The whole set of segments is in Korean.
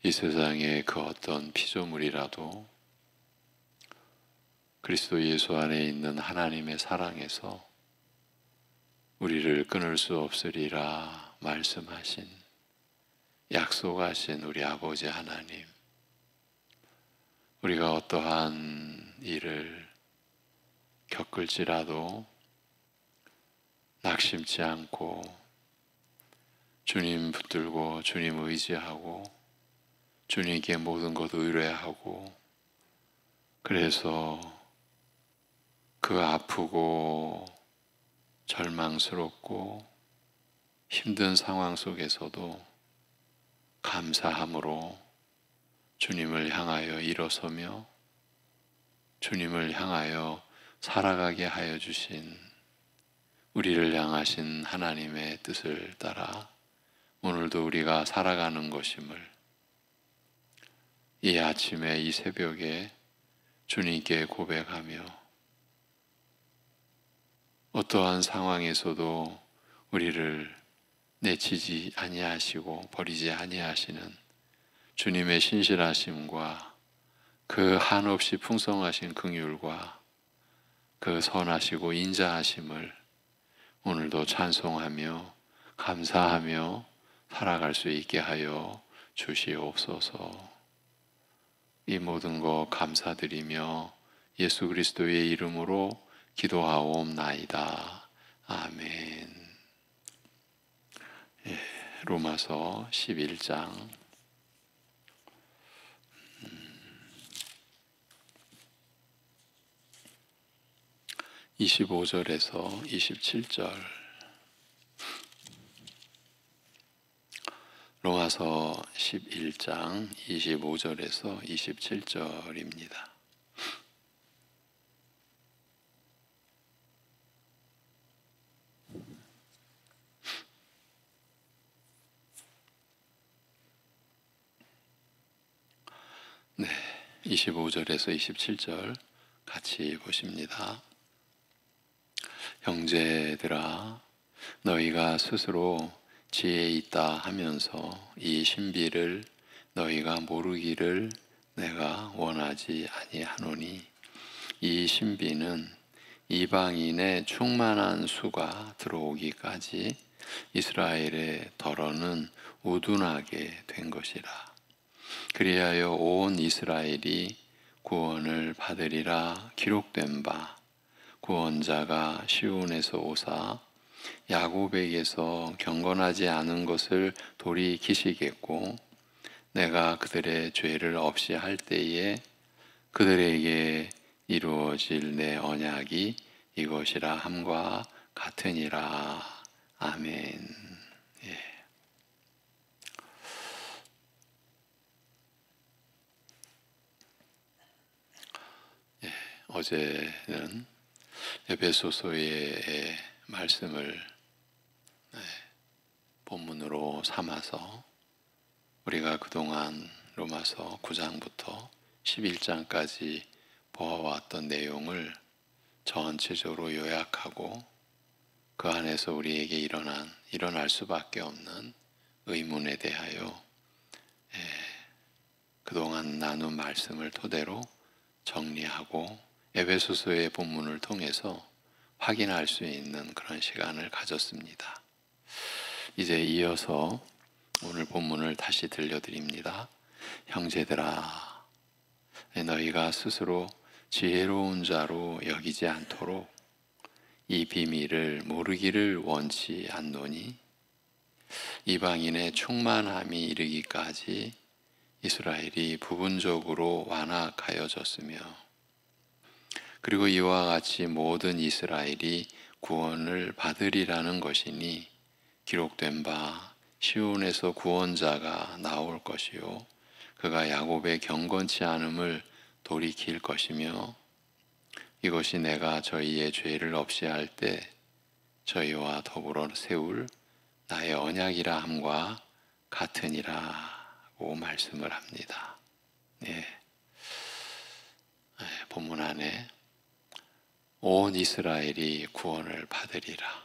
이 세상의 그 어떤 피조물이라도 그리스도 예수 안에 있는 하나님의 사랑에서 우리를 끊을 수 없으리라 말씀하신, 약속하신 우리 아버지 하나님, 우리가 어떠한 일을 겪을지라도 낙심치 않고 주님 붙들고 주님 의지하고 주님께 모든 것 의뢰하고, 그래서 그 아프고 절망스럽고 힘든 상황 속에서도 감사함으로 주님을 향하여 일어서며 주님을 향하여 살아가게 하여 주신 우리를 향하신 하나님의 뜻을 따라 오늘도 우리가 살아가는 것임을 이 아침에 이 새벽에 주님께 고백하며, 어떠한 상황에서도 우리를 내치지 아니하시고 버리지 아니하시는 주님의 신실하심과 그 한없이 풍성하신 긍휼과 그 선하시고 인자하심을 오늘도 찬송하며 감사하며 살아갈 수 있게 하여 주시옵소서. 이 모든 것 감사드리며 예수 그리스도의 이름으로 기도하옵나이다. 아멘. 로마서 11장 25절에서 27절. 로마서 11장 25절에서 27절입니다. 네, 25절에서 27절 같이 보십니다. 형제들아, 너희가 스스로 지혜 있다 하면서 이 신비를 너희가 모르기를 내가 원하지 아니하노니, 이 신비는 이방인의 충만한 수가 들어오기까지 이스라엘의 덜어는 우둔하게 된 것이라. 그리하여 온 이스라엘이 구원을 받으리라 기록된 바, 구원자가 시온에서 오사 야곱에게서 경건하지 않은 것을 돌이키시겠고, 내가 그들의 죄를 없이 할 때에 그들에게 이루어질 내 언약이 이것이라 함과 같으니라. 아멘. 어제는 에베소서의 말씀을 본문으로 삼아서 우리가 그동안 로마서 9장부터 11장까지 보아왔던 내용을 전체적으로 요약하고, 그 안에서 우리에게 일어날 수밖에 없는 의문에 대하여 그동안 나눈 말씀을 토대로 정리하고 에베소서의 본문을 통해서 확인할 수 있는 그런 시간을 가졌습니다. 이제 이어서 오늘 본문을 다시 들려드립니다. 형제들아, 너희가 스스로 지혜로운 자로 여기지 않도록 이 비밀을 모르기를 원치 않노니, 이방인의 충만함이 이르기까지 이스라엘이 부분적으로 완악하여졌으며, 그리고 이와 같이 모든 이스라엘이 구원을 받으리라는 것이니, 기록된 바 시온에서 구원자가 나올 것이요 그가 야곱의 경건치 않음을 돌이킬 것이며, 이것이 내가 저희의 죄를 없이 할 때 저희와 더불어 세울 나의 언약이라 함과 같으니라고 말씀을 합니다. 본문 안에 온 이스라엘이 구원을 받으리라,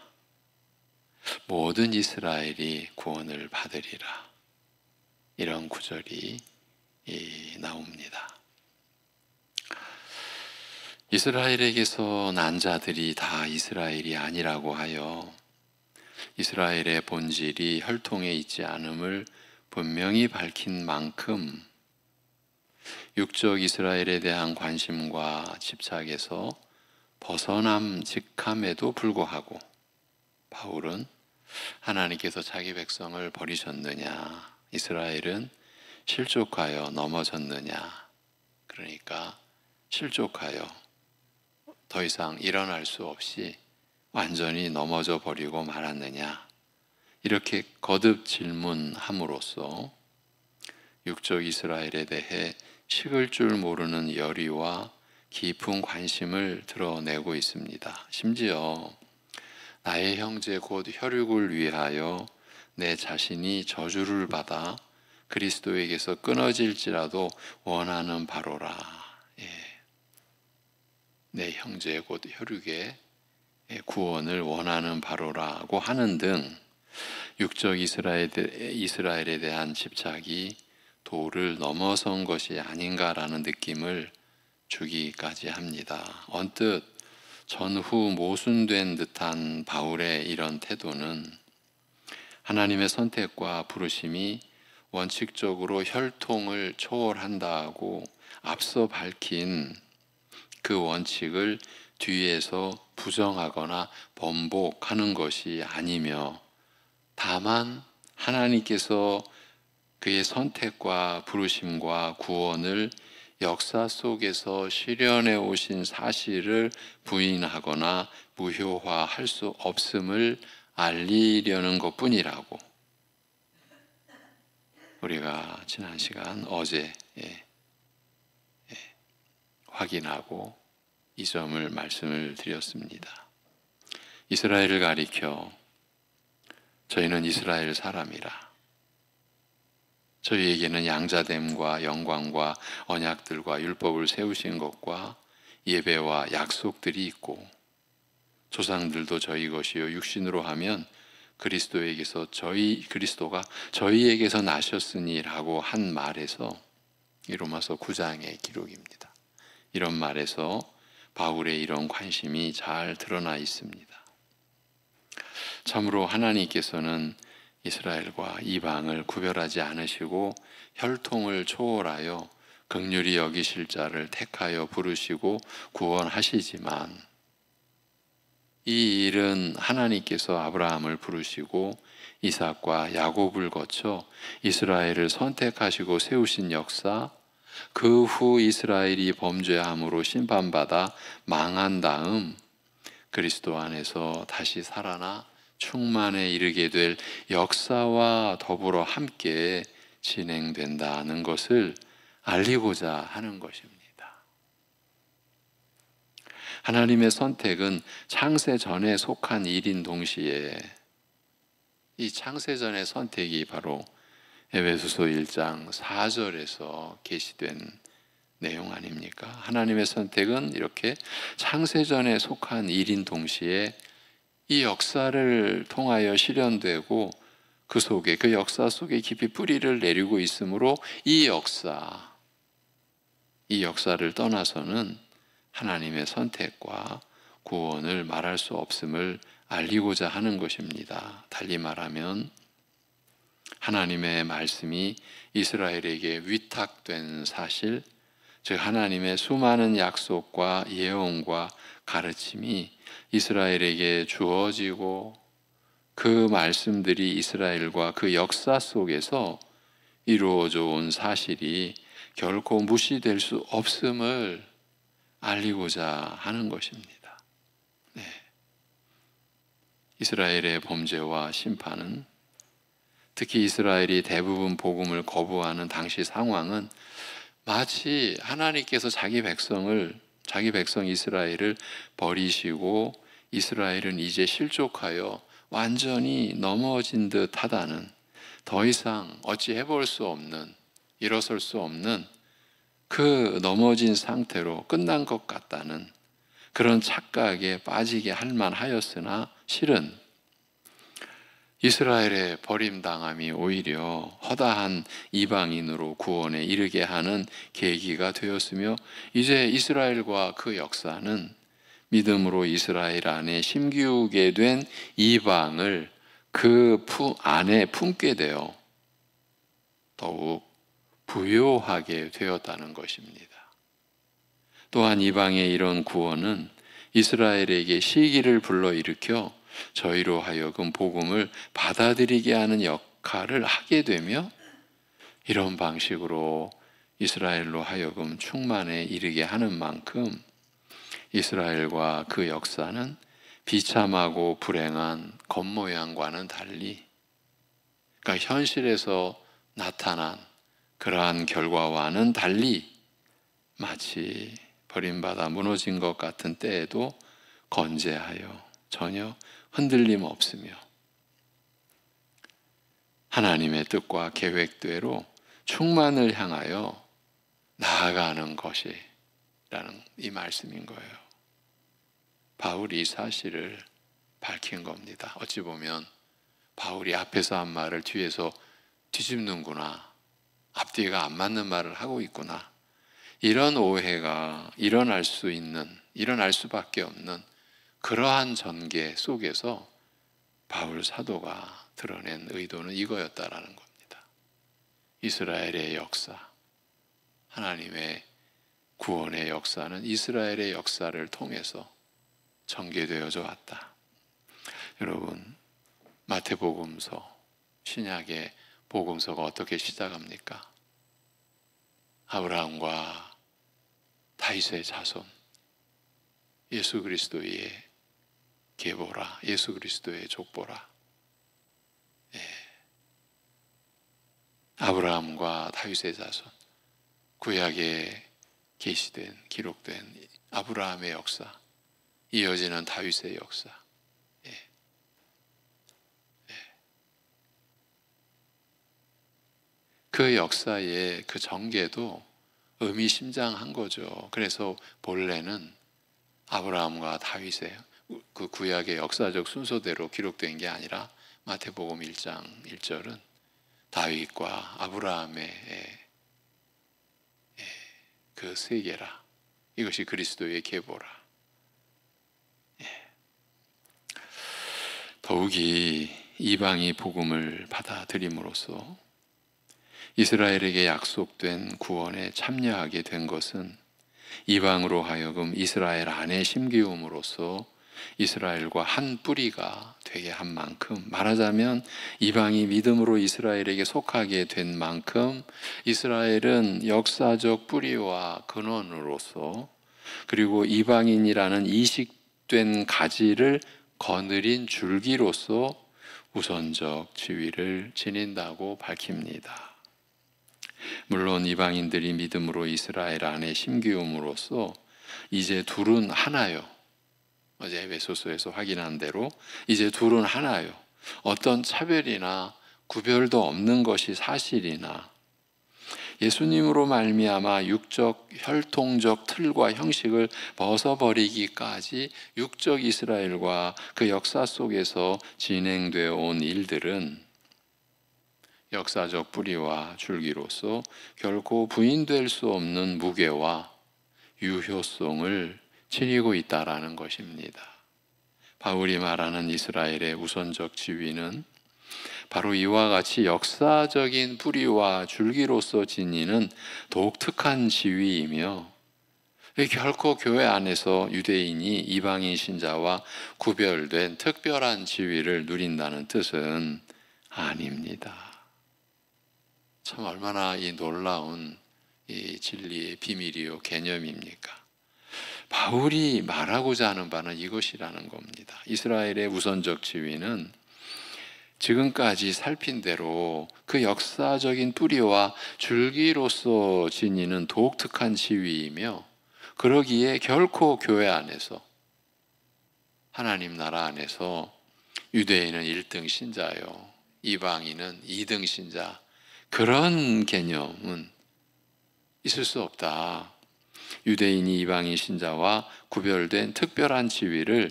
모든 이스라엘이 구원을 받으리라, 이런 구절이 나옵니다. 이스라엘에게서 난 자들이 다 이스라엘이 아니라고 하여 이스라엘의 본질이 혈통에 있지 않음을 분명히 밝힌 만큼 육적 이스라엘에 대한 관심과 집착에서 벗어남직함에도 불구하고 바울은 하나님께서 자기 백성을 버리셨느냐, 이스라엘은 실족하여 넘어졌느냐, 그러니까 실족하여 더 이상 일어날 수 없이 완전히 넘어져 버리고 말았느냐, 이렇게 거듭 질문함으로써 육적 이스라엘에 대해 식을 줄 모르는 열의와 깊은 관심을 드러내고 있습니다. 심지어 나의 형제 곧 혈육을 위하여 내 자신이 저주를 받아 그리스도에게서 끊어질지라도 원하는 바로라. 내 형제 곧 혈육의 구원을 원하는 바로라고 하는 등 육적 이스라엘에 대한 집착이 도를 넘어선 것이 아닌가라는 느낌을 주기까지 합니다. 언뜻 전후 모순된 듯한 바울의 이런 태도는 하나님의 선택과 부르심이 원칙적으로 혈통을 초월한다고 앞서 밝힌 그 원칙을 뒤에서 부정하거나 번복하는 것이 아니며 다만 하나님께서 그의 선택과 부르심과 구원을 역사 속에서 실현해 오신 사실을 부인하거나 무효화할 수 없음을 알리려는 것뿐이라고 우리가 지난 시간 어제 확인하고 이 점을 말씀을 드렸습니다. 이스라엘을 가리켜 저희는 이스라엘 사람이라, 저희에게는 양자됨과 영광과 언약들과 율법을 세우신 것과 예배와 약속들이 있고 조상들도 저희 것이요 육신으로 하면 그리스도가 저희에게서 나셨으니라고 한 말에서, 이 로마서 9장의 기록입니다. 이런 말에서 바울의 이런 관심이 잘 드러나 있습니다. 참으로 하나님께서는 이스라엘과 이방을 구별하지 않으시고 혈통을 초월하여 긍휼히 여기실 자를 택하여 부르시고 구원하시지만, 이 일은 하나님께서 아브라함을 부르시고 이삭과 야곱을 거쳐 이스라엘을 선택하시고 세우신 역사, 그 후 이스라엘이 범죄함으로 심판받아 망한 다음 그리스도 안에서 다시 살아나 충만에 이르게 될 역사와 더불어 함께 진행된다는 것을 알리고자 하는 것입니다. 하나님의 선택은 창세 전에 속한 일인 동시에 이 창세 전의 선택이 바로 에베소서 1장 4절에서 계시된 내용 아닙니까? 하나님의 선택은 이렇게 창세전에 속한 일인 동시에 이 역사를 통하여 실현되고 그 역사 속에 깊이 뿌리를 내리고 있으므로 이 역사를 떠나서는 하나님의 선택과 구원을 말할 수 없음을 알리고자 하는 것입니다. 달리 말하면 하나님의 말씀이 이스라엘에게 위탁된 사실, 즉 하나님의 수많은 약속과 예언과 가르침이 이스라엘에게 주어지고 그 말씀들이 이스라엘과 그 역사 속에서 이루어져 온 사실이 결코 무시될 수 없음을 알리고자 하는 것입니다. 이스라엘의 범죄와 심판은, 특히 이스라엘이 대부분 복음을 거부하는 당시 상황은 마치 하나님께서 자기 백성 이스라엘을 버리시고 이스라엘은 이제 실족하여 완전히 넘어진 듯 하다는, 더 이상 어찌 해볼 수 없는, 일어설 수 없는 그 넘어진 상태로 끝난 것 같다는 그런 착각에 빠지게 할 만하였으나, 실은 이스라엘의 버림당함이 오히려 허다한 이방인으로 구원에 이르게 하는 계기가 되었으며, 이제 이스라엘과 그 역사는 믿음으로 이스라엘 안에 심기우게 된 이방을 그 안에 품게 되어 더욱 부요하게 되었다는 것입니다. 또한 이방의 이런 구원은 이스라엘에게 시기를 불러일으켜 저희로 하여금 복음을 받아들이게 하는 역할을 하게 되며, 이런 방식으로 이스라엘로 하여금 충만에 이르게 하는 만큼 이스라엘과 그 역사는 비참하고 불행한 겉모양과는 달리, 그러니까 현실에서 나타난 그러한 결과와는 달리 마치 버림받아 무너진 것 같은 때에도 건재하여 전혀 흔들림 없으며 하나님의 뜻과 계획대로 충만을 향하여 나아가는 것이라는 이 말씀인 거예요. 바울이 이 사실을 밝힌 겁니다. 어찌 보면 바울이 앞에서 한 말을 뒤에서 뒤집는구나, 앞뒤가 안 맞는 말을 하고 있구나, 이런 오해가 일어날 수밖에 없는 그러한 전개 속에서 바울 사도가 드러낸 의도는 이거였다라는 겁니다. 이스라엘의 역사, 하나님의 구원의 역사는 이스라엘의 역사를 통해서 전개되어져 왔다. 여러분, 마태복음서, 신약의 복음서가 어떻게 시작합니까? 아브라함과 다윗의 자손, 예수 그리스도의 계보라, 예수 그리스도의 족보라. 예. 아브라함과 다윗의 자손, 구약에 계시된, 기록된 아브라함의 역사, 이어지는 다윗의 역사. 예. 예. 그 역사의 그 전개도 의미심장한 거죠. 그래서 본래는 아브라함과 다윗의 그 구약의 역사적 순서대로 기록된 게 아니라 마태복음 1장 1절은 다윗과 아브라함의 그 세계라, 이것이 그리스도의 계보라. 더욱이 이방이 복음을 받아들임으로써 이스라엘에게 약속된 구원에 참여하게 된 것은 이방으로 하여금 이스라엘 안에 심기움으로써 이스라엘과 한 뿌리가 되게 한 만큼, 말하자면 이방이 믿음으로 이스라엘에게 속하게 된 만큼 이스라엘은 역사적 뿌리와 근원으로서, 그리고 이방인이라는 이식된 가지를 거느린 줄기로서 우선적 지위를 지닌다고 밝힙니다. 물론 이방인들이 믿음으로 이스라엘 안에 심기움으로써 이제 둘은 하나요. 어제 에베소서에서 확인한 대로 이제 둘은 하나요. 어떤 차별이나 구별도 없는 것이 사실이나, 예수님으로 말미암아 육적 혈통적 틀과 형식을 벗어버리기까지 육적 이스라엘과 그 역사 속에서 진행되어 온 일들은 역사적 뿌리와 줄기로서 결코 부인될 수 없는 무게와 유효성을 지니고 있다라는 것입니다. 바울이 말하는 이스라엘의 우선적 지위는 바로 이와 같이 역사적인 뿌리와 줄기로서 지니는 독특한 지위이며, 결코 교회 안에서 유대인이 이방인 신자와 구별된 특별한 지위를 누린다는 뜻은 아닙니다. 참 얼마나 이 놀라운 이 진리의 비밀이요 개념입니까? 바울이 말하고자 하는 바는 이것이라는 겁니다. 이스라엘의 우선적 지위는 지금까지 살핀 대로 그 역사적인 뿌리와 줄기로서 지니는 독특한 지위이며, 그러기에 결코 교회 안에서, 하나님 나라 안에서 유대인은 1등 신자요, 이방인은 2등 신자, 그런 개념은 있을 수 없다. 유대인이 이방인 신자와 구별된 특별한 지위를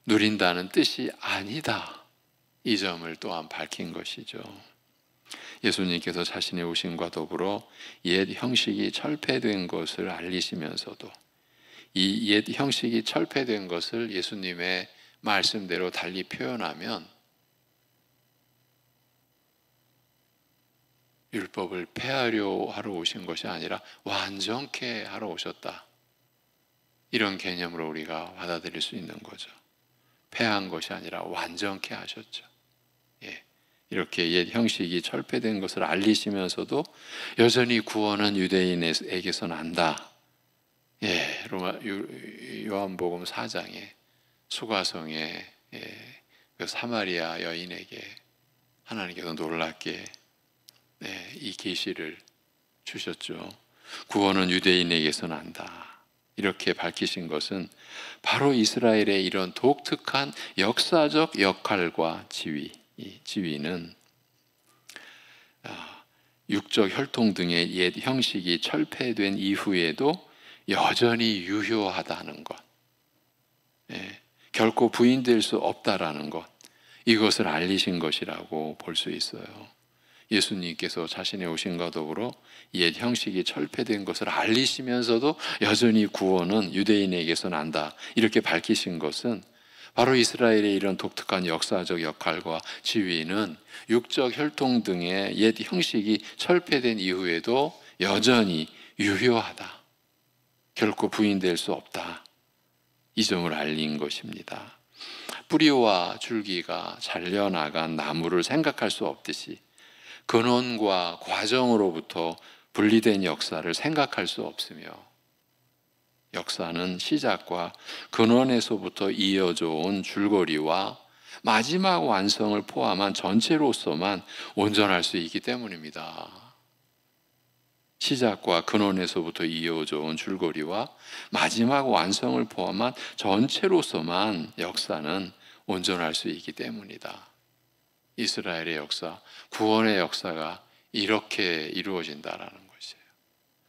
누린다는 뜻이 아니다. 이 점을 또한 밝힌 것이죠. 예수님께서 자신의 오심과 더불어 옛 형식이 철폐된 것을 알리시면서도 이 옛 형식이 철폐된 것을 예수님의 말씀대로 달리 표현하면 율법을 폐하려 하러 오신 것이 아니라 완전케 하러 오셨다. 이런 개념으로 우리가 받아들일 수 있는 거죠. 폐한 것이 아니라 완전케 하셨죠. 예. 이렇게 옛 형식이 철폐된 것을 알리시면서도 여전히 구원은 유대인에게서 난다. 예, 요한복음 4장에 수가성에 그 사마리아 여인에게 하나님께서 놀랍게 이 계시를 주셨죠. 구원은 유대인에게서 난다. 이렇게 밝히신 것은 바로 이스라엘의 이런 독특한 역사적 역할과 지위, 이 지위는 육적 혈통 등의 옛 형식이 철폐된 이후에도 여전히 유효하다는 것, 결코 부인될 수 없다라는 것, 이것을 알리신 것이라고 볼 수 있어요. 예수님께서 자신의 오심과 더불어 옛 형식이 철폐된 것을 알리시면서도 여전히 구원은 유대인에게서 난다, 이렇게 밝히신 것은 바로 이스라엘의 이런 독특한 역사적 역할과 지위는 육적 혈통 등의 옛 형식이 철폐된 이후에도 여전히 유효하다, 결코 부인될 수 없다, 이 점을 알린 것입니다. 뿌리와 줄기가 잘려나간 나무를 생각할 수 없듯이 근원과 과정으로부터 분리된 역사를 생각할 수 없으며, 역사는 시작과 근원에서부터 이어져 온 줄거리와 마지막 완성을 포함한 전체로서만 온전할 수 있기 때문입니다. 시작과 근원에서부터 이어져 온 줄거리와 마지막 완성을 포함한 전체로서만 역사는 온전할 수 있기 때문이다. 이스라엘의 역사, 구원의 역사가 이렇게 이루어진다라는 것이에요.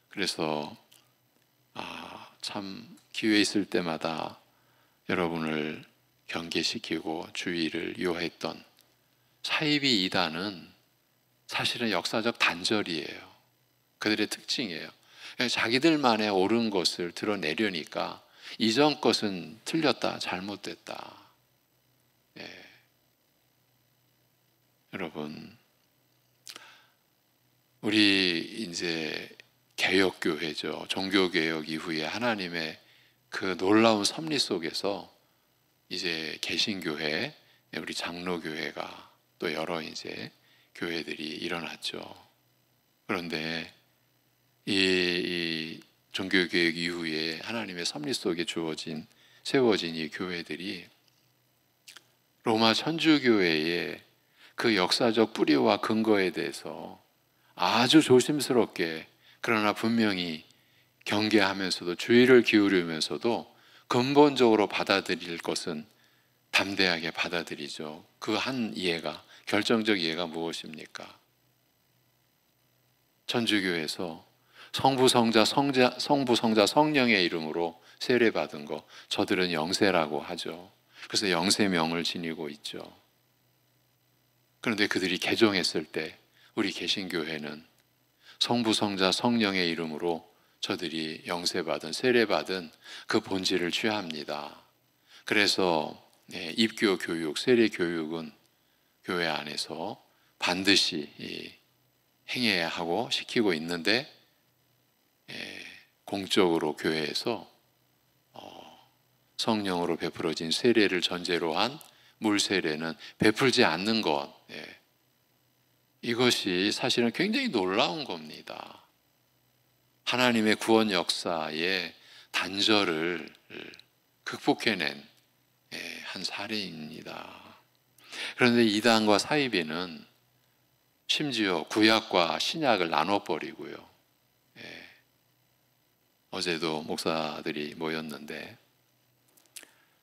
그래서 참 기회 있을 때마다 여러분을 경계시키고 주의를 요했던 사이비 이단은 사실은 역사적 단절이에요. 그들의 특징이에요. 자기들만의 옳은 것을 드러내려니까 이전 것은 틀렸다, 잘못됐다. 여러분, 우리 이제 개혁교회죠. 종교개혁 이후에 하나님의 그 놀라운 섭리 속에서 이제 개신교회, 우리 장로교회가 또 여러 이제 교회들이 일어났죠. 그런데 이 종교개혁 이후에 하나님의 섭리 속에 세워진 이 교회들이 로마 천주교회의 그 역사적 뿌리와 근거에 대해서 아주 조심스럽게, 그러나 분명히 경계하면서도 주의를 기울이면서도 근본적으로 받아들일 것은 담대하게 받아들이죠. 그 한 이해가, 결정적 이해가 무엇입니까? 천주교에서 성부, 성자, 성령의 이름으로 세례받은 거, 저들은 영세라고 하죠. 그래서 영세명을 지니고 있죠. 그런데 그들이 개종했을 때 우리 개신교회는 성부, 성자, 성령의 이름으로 저들이 영세받은, 세례받은 그 본질을 취합니다. 그래서 입교 교육, 세례 교육은 교회 안에서 반드시 행해야 하고 시키고 있는데, 공적으로 교회에서 성령으로 베풀어진 세례를 전제로 한 물세례는 베풀지 않는 것, 이것이 사실은 굉장히 놀라운 겁니다. 하나님의 구원 역사의 단절을 극복해낸 한 사례입니다. 그런데 이단과 사이비는 심지어 구약과 신약을 나눠버리고요. 어제도 목사들이 모였는데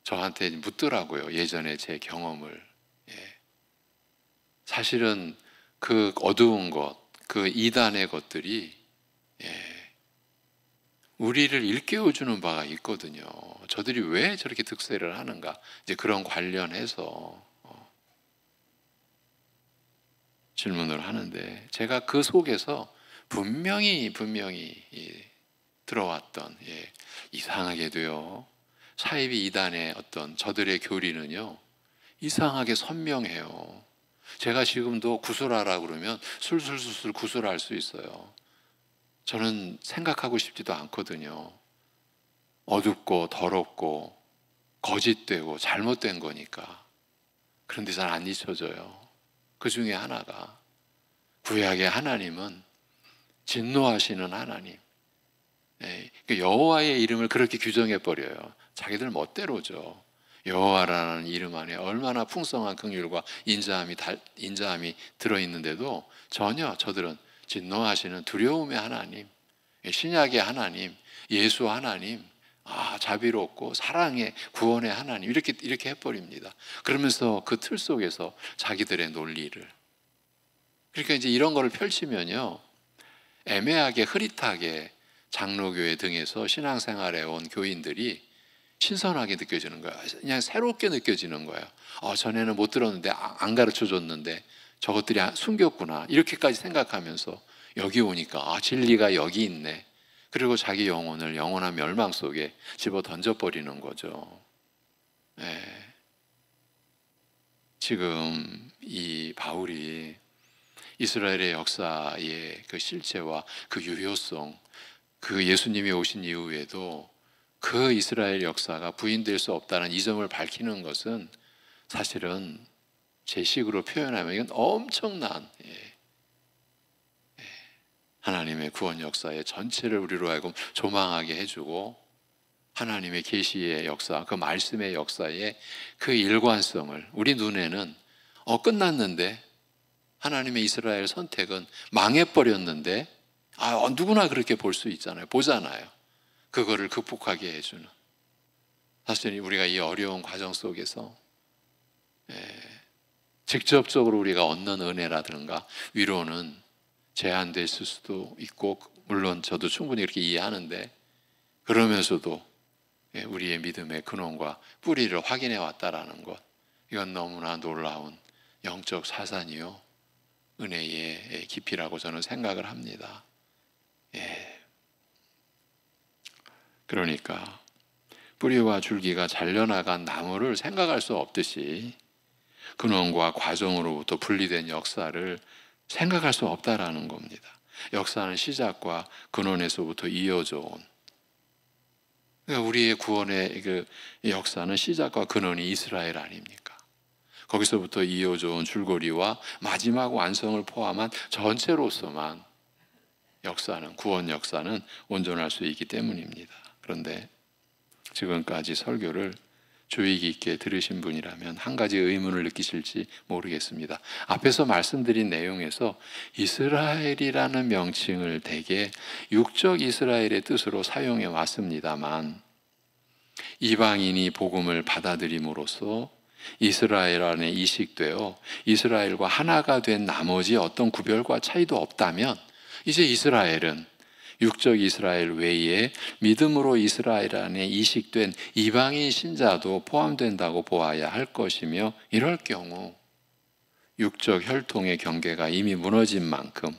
저한테 묻더라고요. 예전에 제 경험을. 사실은 그 어두운 것, 그 이단의 것들이 우리를 일깨워주는 바가 있거든요. 저들이 왜 저렇게 득세를 하는가, 이제 그런 관련해서 질문을 하는데, 제가 그 속에서 분명히 들어왔던, 이상하게도요, 사이비 이단의 어떤 저들의 교리는요, 이상하게 선명해요. 제가 지금도 구술하라 그러면 술술술술 구술할 수 있어요. 저는 생각하고 싶지도 않거든요. 어둡고 더럽고 거짓되고 잘못된 거니까. 그런데 잘 안 잊혀져요. 그 중에 하나가, 구약의 하나님은 진노하시는 하나님, 여호와의 이름을 그렇게 규정해 버려요. 자기들 멋대로죠. 여호와라는 이름 안에 얼마나 풍성한 긍휼과 인자함이 들어있는데도 전혀 저들은 진노하시는 두려움의 하나님, 신약의 하나님, 예수 하나님, 자비롭고 사랑의 구원의 하나님, 이렇게 해버립니다. 그러면서 그 틀 속에서 자기들의 논리를, 그러니까 이제 이런 거를 펼치면요, 애매하게 흐릿하게 장로교회 등에서 신앙생활에 온 교인들이 신선하게 느껴지는 거야. 그냥 새롭게 느껴지는 거예요. 전에는 못 들었는데, 안 가르쳐 줬는데 저것들이 숨겼구나, 이렇게까지 생각하면서 여기 오니까 진리가 여기 있네. 그리고 자기 영혼을 영원한 멸망 속에 집어 던져버리는 거죠. 지금 이 바울이 이스라엘의 역사의 그 실체와 그 유효성, 그 예수님이 오신 이후에도 그 이스라엘 역사가 부인될 수 없다는 이 점을 밝히는 것은, 사실은 제 식으로 표현하면 이건 엄청난 하나님의 구원 역사의 전체를 우리로 하여금 조망하게 해주고, 하나님의 계시의 역사, 그 말씀의 역사의 그 일관성을, 우리 눈에는 끝났는데, 하나님의 이스라엘 선택은 망해버렸는데, 누구나 그렇게 볼 수 있잖아요. 보잖아요. 그거를 극복하게 해주는, 사실 우리가 이 어려운 과정 속에서 직접적으로 우리가 얻는 은혜라든가 위로는 제한됐을 수도 있고, 물론 저도 충분히 그렇게 이해하는데, 그러면서도 우리의 믿음의 근원과 뿌리를 확인해 왔다라는 것, 이건 너무나 놀라운 영적 사산이요, 은혜의 깊이라고 저는 생각을 합니다. 그러니까 뿌리와 줄기가 잘려나간 나무를 생각할 수 없듯이, 근원과 과정으로부터 분리된 역사를 생각할 수 없다라는 겁니다. 역사는 시작과 근원에서부터 이어져 온, 그러니까 우리의 구원의 그 역사는 시작과 근원이 이스라엘 아닙니까? 거기서부터 이어져 온 줄거리와 마지막 완성을 포함한 전체로서만 역사는, 구원 역사는 온전할 수 있기 때문입니다. 그런데 지금까지 설교를 주의 깊게 들으신 분이라면 한 가지 의문을 느끼실지 모르겠습니다. 앞에서 말씀드린 내용에서 이스라엘이라는 명칭을 대개 육적 이스라엘의 뜻으로 사용해 왔습니다만, 이방인이 복음을 받아들임으로써 이스라엘 안에 이식되어 이스라엘과 하나가 된 나머지 어떤 구별과 차이도 없다면, 이제 이스라엘은 육적 이스라엘 외에 믿음으로 이스라엘 안에 이식된 이방인 신자도 포함된다고 보아야 할 것이며, 이럴 경우 육적 혈통의 경계가 이미 무너진 만큼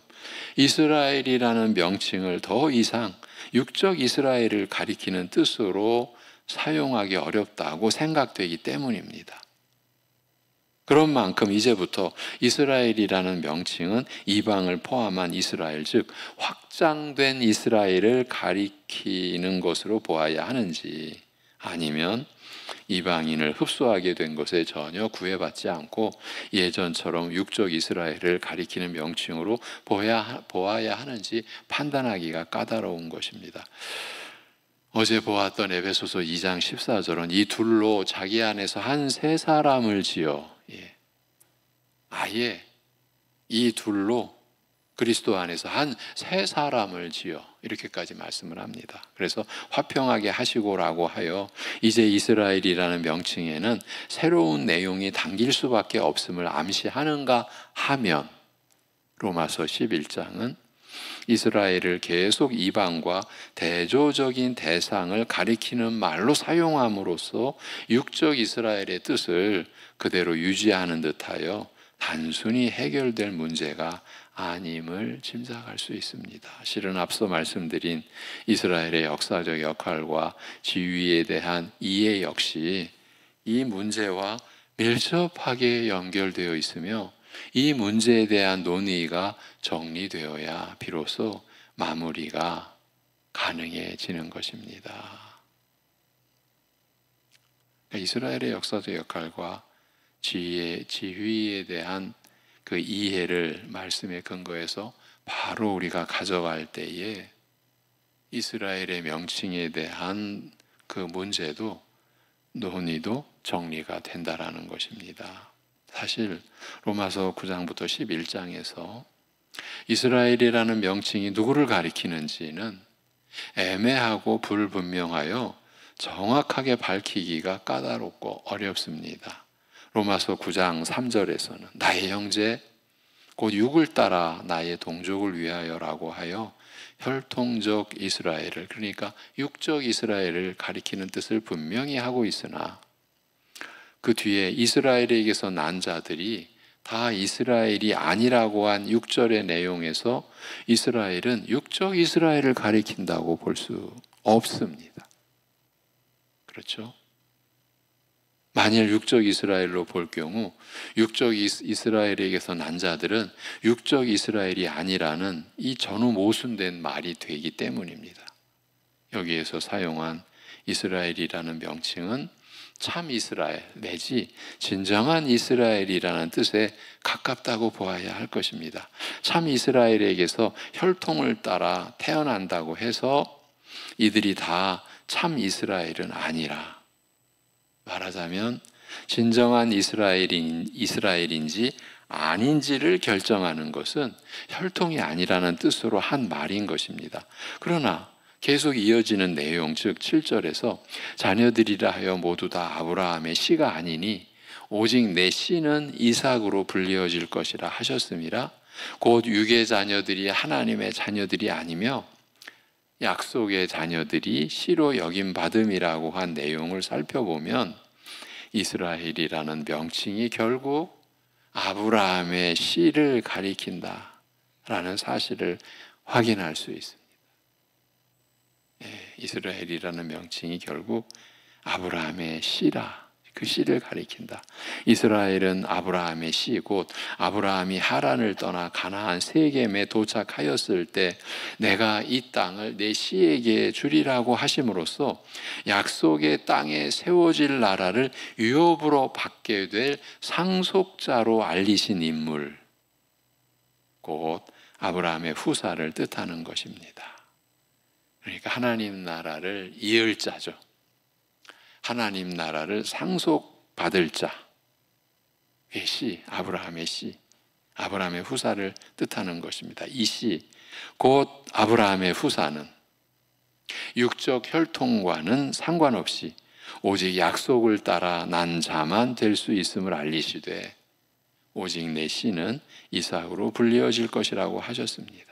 이스라엘이라는 명칭을 더 이상 육적 이스라엘을 가리키는 뜻으로 사용하기 어렵다고 생각되기 때문입니다. 그런 만큼 이제부터 이스라엘이라는 명칭은 이방을 포함한 이스라엘, 즉 확장된 이스라엘을 가리키는 것으로 보아야 하는지, 아니면 이방인을 흡수하게 된 것에 전혀 구애받지 않고 예전처럼 육적 이스라엘을 가리키는 명칭으로 보아야 하는지 판단하기가 까다로운 것입니다. 어제 보았던 에베소서 2장 14절은 이 둘로 자기 안에서 한 세 사람을 지어, 아예 이 둘로 그리스도 안에서 한 세 사람을 지어, 이렇게까지 말씀을 합니다. 그래서 화평하게 하시고라고 하여 이제 이스라엘이라는 명칭에는 새로운 내용이 담길 수밖에 없음을 암시하는가 하면, 로마서 11장은 이스라엘을 계속 이방과 대조적인 대상을 가리키는 말로 사용함으로써 육적 이스라엘의 뜻을 그대로 유지하는 듯하여 단순히 해결될 문제가 아님을 짐작할 수 있습니다. 실은 앞서 말씀드린 이스라엘의 역사적 역할과 지위에 대한 이해 역시 이 문제와 밀접하게 연결되어 있으며 이 문제에 대한 논의가 정리되어야 비로소 마무리가 가능해지는 것입니다. 이스라엘의 역사적 역할과 지위에 대한 그 이해를 말씀에 근거해서 바로 우리가 가져갈 때에 이스라엘의 명칭에 대한 그 문제도 논의도 정리가 된다라는 것입니다. 사실 로마서 9장부터 11장에서 이스라엘이라는 명칭이 누구를 가리키는지는 애매하고 불분명하여 정확하게 밝히기가 까다롭고 어렵습니다. 로마서 9장 3절에서는 나의 형제 곧 육을 따라 나의 동족을 위하여라고 하여 혈통적 이스라엘을, 그러니까 육적 이스라엘을 가리키는 뜻을 분명히 하고 있으나 그 뒤에 이스라엘에게서 난 자들이 다 이스라엘이 아니라고 한 6절의 내용에서 이스라엘은 육적 이스라엘을 가리킨다고 볼 수 없습니다. 그렇죠? 만일 육적 이스라엘로 볼 경우 육적 이스라엘에게서 난 자들은 육적 이스라엘이 아니라는 이 전후 모순된 말이 되기 때문입니다. 여기에서 사용한 이스라엘이라는 명칭은 참 이스라엘 내지 진정한 이스라엘이라는 뜻에 가깝다고 보아야 할 것입니다. 참 이스라엘에게서 혈통을 따라 태어난다고 해서 이들이 다 참 이스라엘은 아니라, 말하자면 진정한 이스라엘인지 아닌지를 결정하는 것은 혈통이 아니라는 뜻으로 한 말인 것입니다. 그러나 계속 이어지는 내용, 즉 7절에서 자녀들이라 하여 모두 다 아브라함의 씨가 아니니 오직 내 씨는 이삭으로 불리어질 것이라 하셨음이라. 곧 육의 자녀들이 하나님의 자녀들이 아니며 약속의 자녀들이 씨로 여김받음이라고 한 내용을 살펴보면 이스라엘이라는 명칭이 결국 아브라함의 씨를 가리킨다라는 사실을 확인할 수 있습니다. 이스라엘이라는 명칭이 결국 아브라함의 씨라, 그 씨를 가리킨다. 이스라엘은 아브라함의 씨, 곧 아브라함이 하란을 떠나 가나안 세겜에 도착하였을 때 내가 이 땅을 내 씨에게 주리라고 하심으로써 약속의 땅에 세워질 나라를 유업으로 받게 될 상속자로 알리신 인물, 곧 아브라함의 후사를 뜻하는 것입니다. 그러니까 하나님 나라를 이을 자죠. 하나님 나라를 상속받을 자, 씨, 아브라함의 씨, 아브라함의 후사를 뜻하는 것입니다. 이 씨, 곧 아브라함의 후사는 육적 혈통과는 상관없이 오직 약속을 따라 난 자만 될 수 있음을 알리시되 오직 내 씨는 이삭으로 불리어질 것이라고 하셨습니다.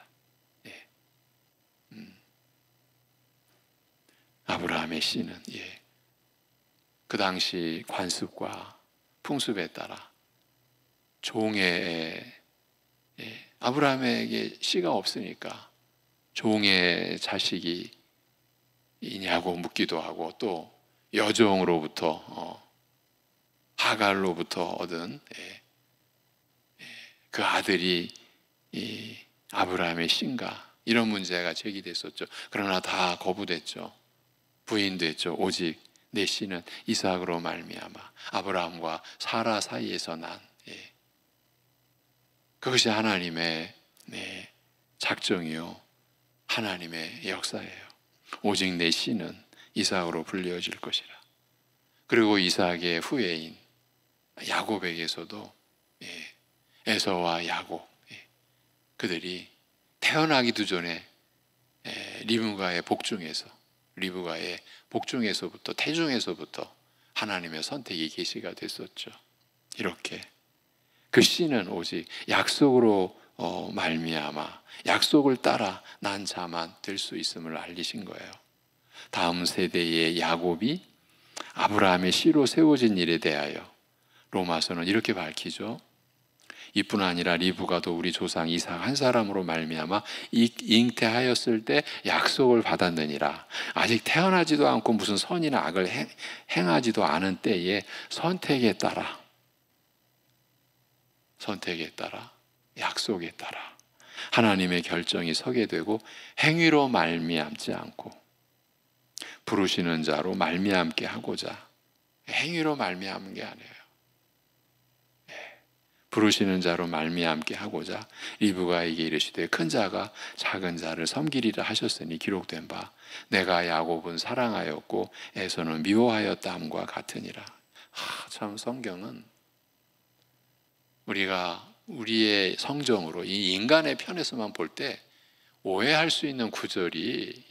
아브라함의 씨는 그 당시 관습과 풍습에 따라 종의 아브라함에게 씨가 없으니까 종의 자식이 이냐고 묻기도 하고 또 여종으로부터 하갈로부터 얻은 그 아들이 이 아브라함의 씨인가, 이런 문제가 제기됐었죠. 그러나 다 거부됐죠. 부인됐죠. 오직 내 씨는 이삭으로 말미암아 아브라함과 사라 사이에서 난, 그것이 하나님의 작정이요 하나님의 역사예요. 오직 내 씨는 이삭으로 불리어질 것이라. 그리고 이삭의 후예인 야곱에게서도 에서와 야곱, 그들이 태어나기도 전에 리브가의 복중에서부터 태중에서부터 하나님의 선택이 계시가 됐었죠. 이렇게 그 씨는 오직 약속으로 말미암아 약속을 따라 난 자만 될 수 있음을 알리신 거예요. 다음 세대의 야곱이 아브라함의 씨로 세워진 일에 대하여 로마서는 이렇게 밝히죠. 이뿐 아니라 리브가도 우리 조상 이삭 한 사람으로 말미암아 잉태하였을 때 약속을 받았느니라. 아직 태어나지도 않고 무슨 선이나 악을 행하지도 않은 때에 선택에 따라 약속에 따라 하나님의 결정이 서게 되고 행위로 말미암지 않고 부르시는 자로 말미암게 하고자, 행위로 말미암은 게 아니에요. 부르시는 자로 말미암게 하고자 리브가에게 이르시되 큰 자가 작은 자를 섬기리라 하셨으니 기록된 바 내가 야곱은 사랑하였고 에서는 미워하였다함과 같으니라. 참 성경은 우리가 우리의 성정으로 이 인간의 편에서만 볼 때 오해할 수 있는 구절이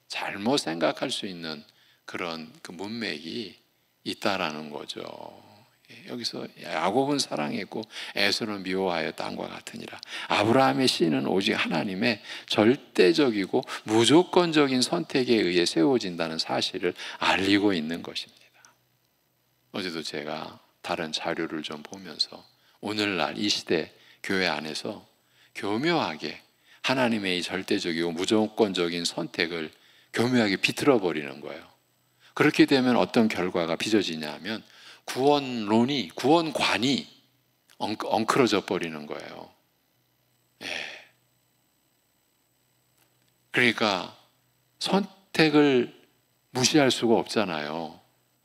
잘못 생각할 수 있는 그런 그 문맥이 있다라는 거죠. 여기서 야곱은 사랑했고 에서는 미워하여 땅과 같으니라. 아브라함의 씨는 오직 하나님의 절대적이고 무조건적인 선택에 의해 세워진다는 사실을 알리고 있는 것입니다. 어제도 제가 다른 자료를 좀 보면서 오늘날 이 시대 교회 안에서 교묘하게 하나님의 이 절대적이고 무조건적인 선택을 교묘하게 비틀어 버리는 거예요. 그렇게 되면 어떤 결과가 빚어지냐 하면 구원관이 엉클어져 버리는 거예요. 그러니까 선택을 무시할 수가 없잖아요.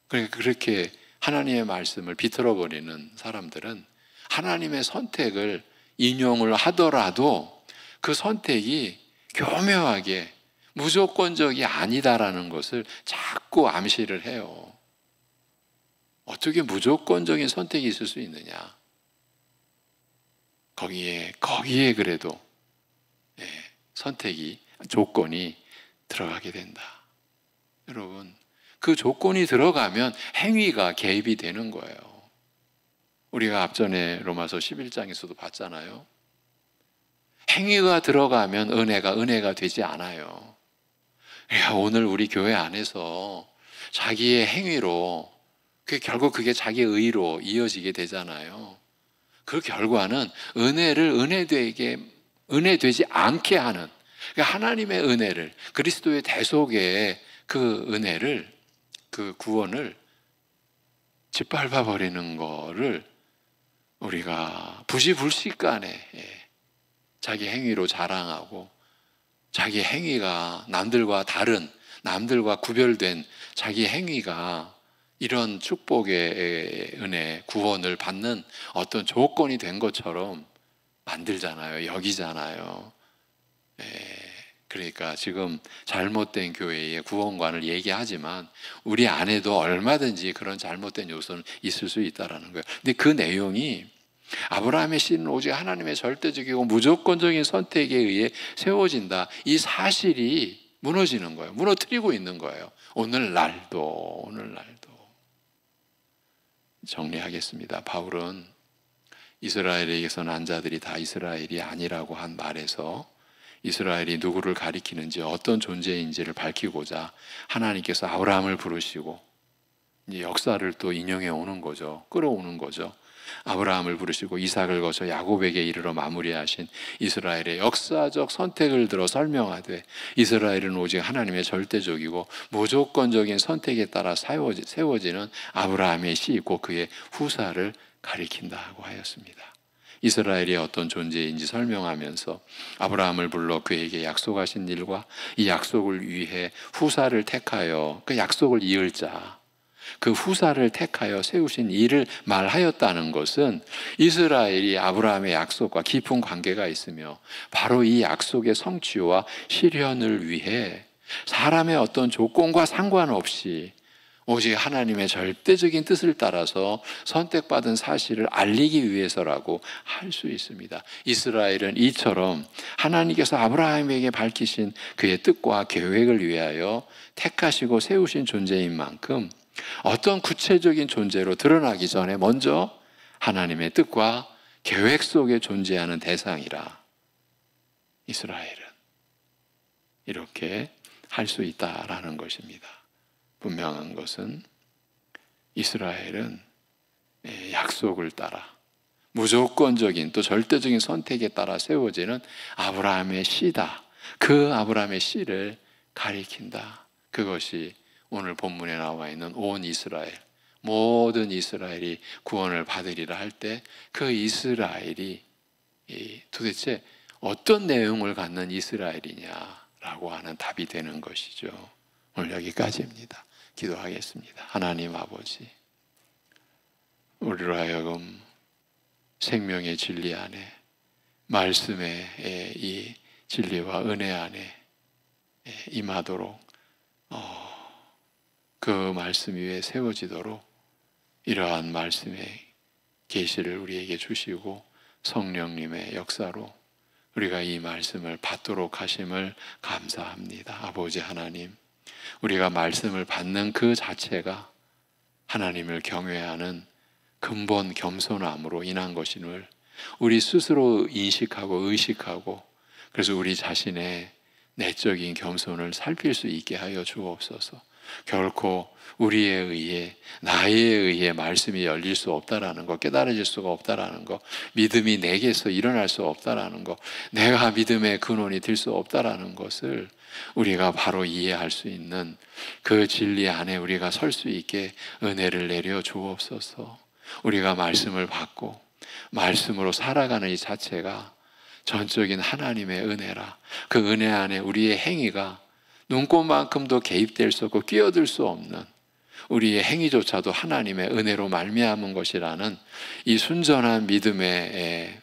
그러니까 그렇게 하나님의 말씀을 비틀어 버리는 사람들은 하나님의 선택을 인용을 하더라도 그 선택이 교묘하게 무조건적이 아니다라는 것을 자꾸 암시를 해요. 어떻게 무조건적인 선택이 있을 수 있느냐? 거기에 그래도 선택이, 조건이 들어가게 된다. 여러분, 그 조건이 들어가면 행위가 개입이 되는 거예요. 우리가 앞전에 로마서 11장에서도 봤잖아요. 행위가 들어가면 은혜가 되지 않아요. 오늘 우리 교회 안에서 자기의 행위로 결국 그게 자기의 의로 이어지게 되잖아요. 그 결과는 은혜되지 않게 하는, 그러니까 하나님의 은혜를, 그리스도의 대속의 그 은혜를, 그 구원을 짓밟아 버리는 거를 우리가 부시불식간에 자기 행위로 자랑하고, 자기 행위가 남들과 구별된 자기 행위가 이런 축복의 은혜, 구원을 받는 어떤 조건이 된 것처럼 만들잖아요. 여기잖아요. 그러니까 지금 잘못된 교회의 구원관을 얘기하지만 우리 안에도 얼마든지 그런 잘못된 요소는 있을 수 있다는 거예요. 근데 그 내용이 아브라함의 씨는 오직 하나님의 절대적이고 무조건적인 선택에 의해 세워진다. 이 사실이 무너지는 거예요. 무너뜨리고 있는 거예요. 오늘날도. 정리하겠습니다. 바울은 이스라엘에게서 난 자들이 다 이스라엘이 아니라고 한 말에서 이스라엘이 누구를 가리키는지, 어떤 존재인지를 밝히고자 하나님께서 아브라함을 부르시고 이제 역사를 또 인용해 오는 거죠. 끌어오는 거죠. 아브라함을 부르시고 이삭을 거쳐 야곱에게 이르러 마무리하신 이스라엘의 역사적 선택을 들어 설명하되, 이스라엘은 오직 하나님의 절대적이고 무조건적인 선택에 따라 세워지는 아브라함의 씨이고 그의 후사를 가리킨다고 하였습니다. 이스라엘이 어떤 존재인지 설명하면서 아브라함을 불러 그에게 약속하신 일과 이 약속을 위해 후사를 택하여 그 약속을 이을 자, 그 후사를 택하여 세우신 일을 말하였다는 것은 이스라엘이 아브라함의 약속과 깊은 관계가 있으며 바로 이 약속의 성취와 실현을 위해 사람의 어떤 조건과 상관없이 오직 하나님의 절대적인 뜻을 따라서 선택받은 사실을 알리기 위해서라고 할 수 있습니다. 이스라엘은 이처럼 하나님께서 아브라함에게 밝히신 그의 뜻과 계획을 위하여 택하시고 세우신 존재인 만큼 어떤 구체적인 존재로 드러나기 전에 먼저 하나님의 뜻과 계획 속에 존재하는 대상이라 이스라엘은 이렇게 할 수 있다라는 것입니다. 분명한 것은 이스라엘은 약속을 따라 무조건적인 또 절대적인 선택에 따라 세워지는 아브라함의 씨다. 그 아브라함의 씨를 가리킨다. 그것이 오늘 본문에 나와 있는 온 이스라엘, 모든 이스라엘이 구원을 받으리라 할 때 그 이스라엘이 도대체 어떤 내용을 갖는 이스라엘이냐라고 하는 답이 되는 것이죠. 오늘 여기까지입니다. 기도하겠습니다. 하나님 아버지, 우리로 하여금 생명의 진리 안에, 말씀의 이 진리와 은혜 안에 임하도록 그 말씀 위에 세워지도록 이러한 말씀의 계시를 우리에게 주시고 성령님의 역사로 우리가 이 말씀을 받도록 하심을 감사합니다. 아버지 하나님, 우리가 말씀을 받는 그 자체가 하나님을 경외하는 근본 겸손함으로 인한 것임을 우리 스스로 인식하고 의식하고, 그래서 우리 자신의 내적인 겸손을 살필 수 있게 하여 주옵소서. 결코 우리에 의해, 나에 의해 말씀이 열릴 수 없다라는 것, 깨달아질 수가 없다라는 것, 믿음이 내게서 일어날 수 없다라는 것, 내가 믿음의 근원이 될 수 없다라는 것을 우리가 바로 이해할 수 있는 그 진리 안에 우리가 설 수 있게 은혜를 내려 주옵소서. 우리가 말씀을 받고 말씀으로 살아가는 이 자체가 전적인 하나님의 은혜라. 그 은혜 안에 우리의 행위가 눈꽃만큼도 개입될 수 없고 끼어들 수 없는, 우리의 행위조차도 하나님의 은혜로 말미암은 것이라는 이 순전한 믿음의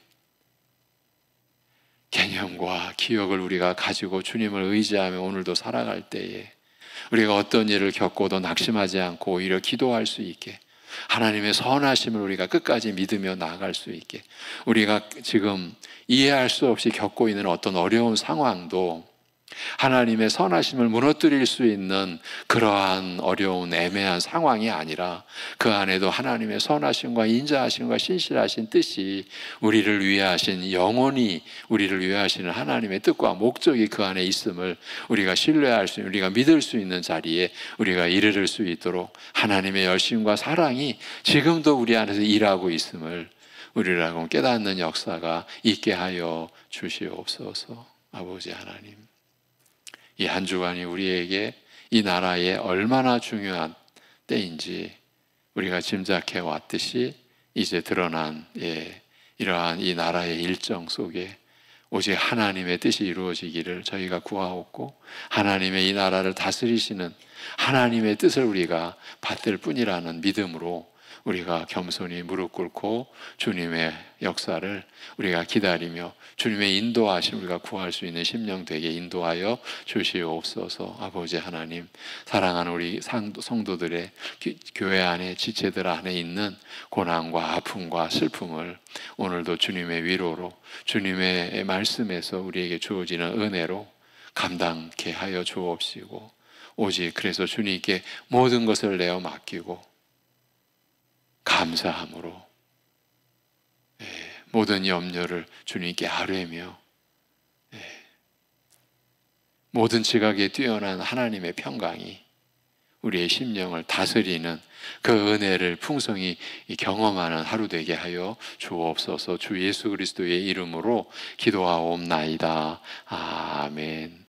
개념과 기억을 우리가 가지고 주님을 의지하며 오늘도 살아갈 때에 우리가 어떤 일을 겪고도 낙심하지 않고 오히려 기도할 수 있게, 하나님의 선하심을 우리가 끝까지 믿으며 나아갈 수 있게, 우리가 지금 이해할 수 없이 겪고 있는 어떤 어려운 상황도 하나님의 선하심을 무너뜨릴 수 있는 그러한 어려운 애매한 상황이 아니라 그 안에도 하나님의 선하심과 인자하심과 신실하신 뜻이 우리를 위하신, 영원히 우리를 위하시는 하나님의 뜻과 목적이 그 안에 있음을 우리가 신뢰할 수 있는, 우리가 믿을 수 있는 자리에 우리가 이르를 수 있도록 하나님의 열심과 사랑이 지금도 우리 안에서 일하고 있음을 우리라고 깨닫는 역사가 있게 하여 주시옵소서. 아버지 하나님, 이 한 주간이 우리에게 이 나라에 얼마나 중요한 때인지 우리가 짐작해 왔듯이 이제 드러난 이러한 이 나라의 일정 속에 오직 하나님의 뜻이 이루어지기를 저희가 구하옵고, 하나님의 이 나라를 다스리시는 하나님의 뜻을 우리가 받들 뿐이라는 믿음으로 우리가 겸손히 무릎 꿇고 주님의 역사를 우리가 기다리며 주님의 인도하심 우리가 구할 수 있는 심령 되게 인도하여 주시옵소서. 아버지 하나님, 사랑하는 우리 성도들의 교회 안에, 지체들 안에 있는 고난과 아픔과 슬픔을 오늘도 주님의 위로로, 주님의 말씀에서 우리에게 주어지는 은혜로 감당케 하여 주옵시고, 오직 그래서 주님께 모든 것을 내어 맡기고 감사함으로 모든 염려를 주님께 아뢰며 모든 지각에 뛰어난 하나님의 평강이 우리의 심령을 다스리는 그 은혜를 풍성히 경험하는 하루 되게 하여 주옵소서. 주 예수 그리스도의 이름으로 기도하옵나이다. 아멘.